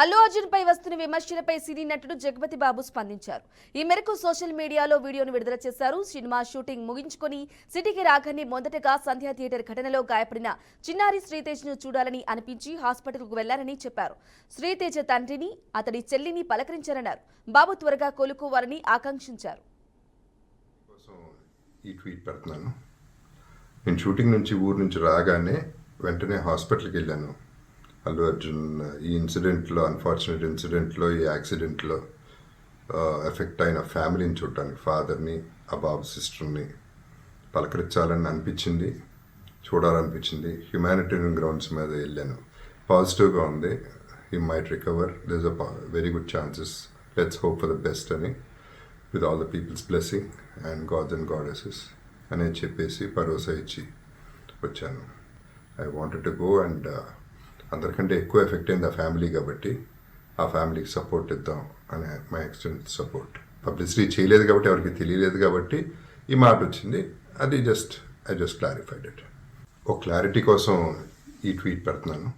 అల్లు అర్జున్ పై వస్తున్న విమర్శలపై సినీ నటుడు జగపతి బాబు స్పందించారు. ఈ మేరకు సోషల్ మీడియాలో వీడియోను విడుదల చేశారు. సినిమా షూటింగ్ ముగించుకొని సిటీకి రాగానే మొదటగా సంధ్యా థియేటర్ ఘటనలో గాయపడిన చిన్నారి శ్రీతేజ్ ను చూడాలని అనిపించి హాస్పిటల్కు వెళ్లారని చెప్పారు. శ్రీతేజ్ తండ్రిని, అతడి చెల్లిని పలకరించారన్నారు. బాబు త్వరగా కోలుకోవాలని ఆకాంక్షించారు. నేను షూటింగ్ నుంచి ఊరు నుంచి రాగానే వెంటనే హాస్పిటల్కి వెళ్ళాను. అల్లు అర్జున్ ఈ ఇన్సిడెంట్లో, అన్ఫార్చునేట్ ఇన్సిడెంట్లో, ఈ యాక్సిడెంట్లో ఎఫెక్ట్ అయిన ఫ్యామిలీని చూడటానికి, ఫాదర్ని, ఆ బాబు సిస్టర్ని పలకరించాలని అనిపించింది, చూడాలనిపించింది. హ్యుమానిటేరియన్ గ్రౌండ్స్ మీద వెళ్ళాను. పాజిటివ్గా ఉంది. He might recover, there is a very good chances, let's hope for the best అని, with all the peoples blessing and gods and goddesses అని చెప్పేసి భరోసా ఇచ్చి వచ్చాను. I wanted to go and అందరికంటే ఎక్కువ ఎఫెక్ట్ అయింది ఆ ఫ్యామిలీ కాబట్టి ఆ ఫ్యామిలీకి సపోర్ట్ ఇద్దాం అనే మై ఎక్స్టెంట్ సపోర్ట్. పబ్లిసిటీ చేయలేదు కాబట్టి, ఎవరికి తెలియలేదు కాబట్టి ఈ మాట వచ్చింది. అది ఐ జస్ట్ క్లారిఫైడ్ ఇట్. ఒక క్లారిటీ కోసం ఈ ట్వీట్ పెడుతున్నాను.